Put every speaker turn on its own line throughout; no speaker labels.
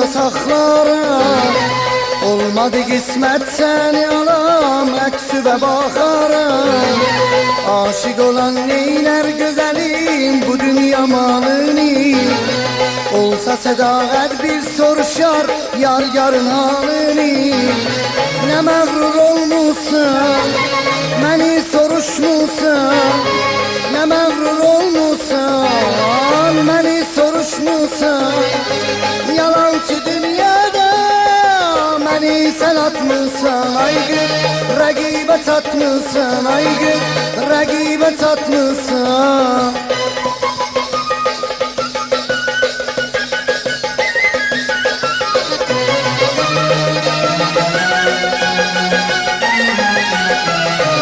canımda saklarım. Olmadı kısmet seni alam, əksübə baxarım. Aşık olan neyler güzelim bu dünya malını. Olsa sədaqət bir soruşar yar yarın halını. Ne məğrur olmuşsun, məni soruşmuşsun. Ne məğrur olmuşsun, məni soruşmuşsun. Yalancı dünyada məni sen atmışsan. Ay gül, rəqibə çatmışsan. Ay gül, rəqibə çatmışsan.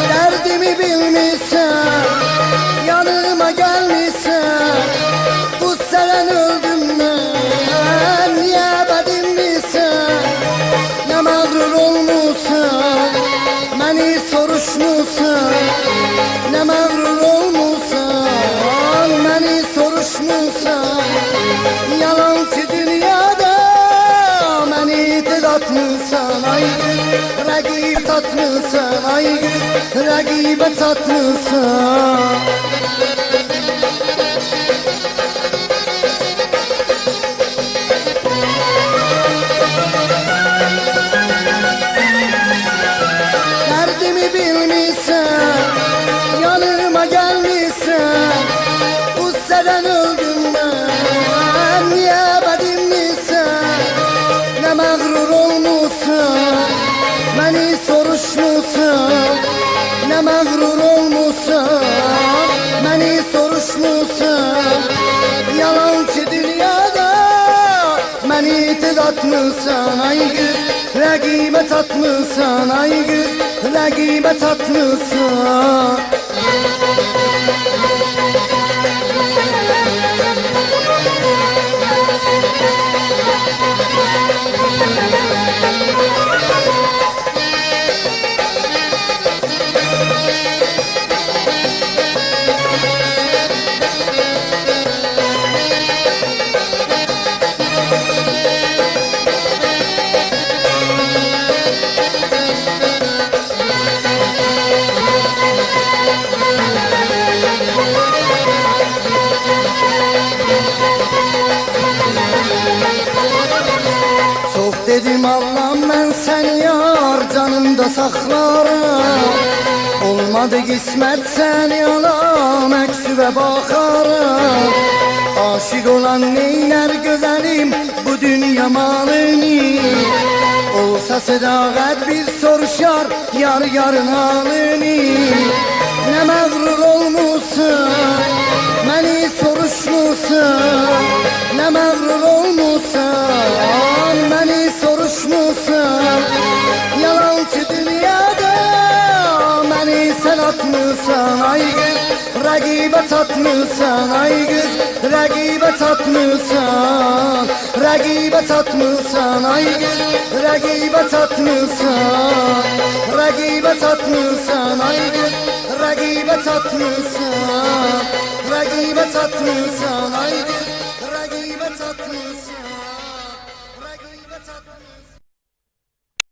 Derdimi bilmişsən, yanıma gelmişsən. Bu senen öldüm ben, niye bedimlisən? Ne mağrur olmuşsun, beni soruşmuşsun. Ne mağrur olmuşsun, beni soruşmuşsun. Yalancı dünyada beni tez atmışsan. Ay gül, rəqib satmışsan. Ay gül, rəqibə satmışsan. Derdimi bilmişsən, yanıma gelmişsən. Bu senen öldüm ben, niye bedimlisən? Ne mağrur olmuşsun, beni soruşmuşsun. Ne mağrur olmuşsun, beni soruşmuşsun. Yalancı dünyada beni tez atmışsan. Ay gül, rəqibə çatmışsan. Ay gül, rəqibə çatmışsan. Çok dedim Allah'ım ben seni yar canımda saklarım. Olmadı kısmet seni alam, əksübə baxarım. Aşık olan neyler güzelim bu dünya malını. Olsa sədaqət bir soruşar yar yarın halını. Ne məğrur olmuşsun, beni soruşmuşsun. Ne məğrur olmuşsun, beni soruşmuşsun. Yalancı dünyada beni sen atmışsan. Ay gül, rəqibə çatmışsan. Ay gül, rəqibə çatmışsan. Rəqibə çatmışsan. Ay gül, rəqibə çatmışsan. Rəqibə çatmışsan. Ay gül, rəqibə çatmışsan. Rəqibə çatmışsan. Ay gül, rəqibə çatmışsan.